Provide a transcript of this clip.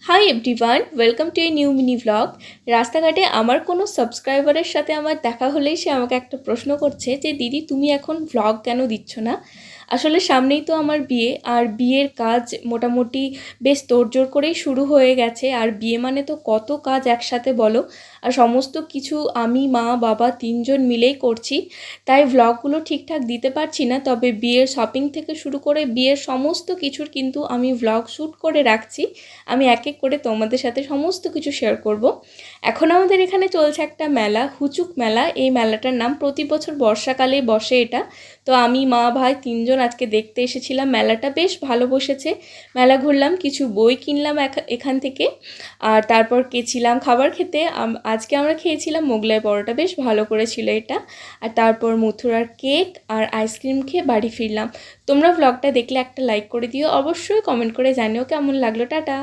Hi everyone, welcome to a new mini blog. রাস্তাঘাটে আমার কোনো সাবস্ক্রাইবারের সাথে আমার দেখা হলেই সে আমাকে একটা প্রশ্ন করছে যে দিদি তুমি এখন ব্লগ কেন দিচ্ছ না। আসলে সামনেই তো আমার বিয়ে, আর বিয়ের কাজ মোটামুটি বেশ তোড়জোড় করেই শুরু হয়ে গেছে। আর বিয়ে মানে তো কত কাজ একসাথে বলো, আর সমস্ত কিছু আমি মা বাবা তিনজন মিলেই করছি, তাই ভ্লগগুলো ঠিকঠাক দিতে পারছি না। তবে বিয়ের শপিং থেকে শুরু করে বিয়ের সমস্ত কিছুর কিন্তু আমি ভ্লগ শ্যুট করে রাখছি। আমি এক এক করে তোমাদের সাথে সমস্ত কিছু শেয়ার করব। এখন আমাদের এখানে চলছে একটা মেলা, হুচুক মেলা। এই মেলাটার নাম প্রতি বছর বর্ষাকালে বসে এটা। তো আমি মা ভাই তিনজন আজকে দেখতে এসেছিলাম। মেলাটা বেশ ভালো বসেছে। মেলা ঘুরলাম, কিছু বই কিনলাম এখান থেকে, আর তারপর গেছিলাম খাবার খেতে। আজকে আমরা খেয়েছিলাম মোগলাই পরোটা, বেশ ভালো করেছিল এটা। আর তারপর মথুরার কেক আর আইসক্রিম খেয়ে বাড়ি ফিরলাম। তোমরা ব্লগটা দেখলে একটা লাইক করে দিও, অবশ্যই কমেন্ট করে জানিও কেমন লাগলো। টাটা।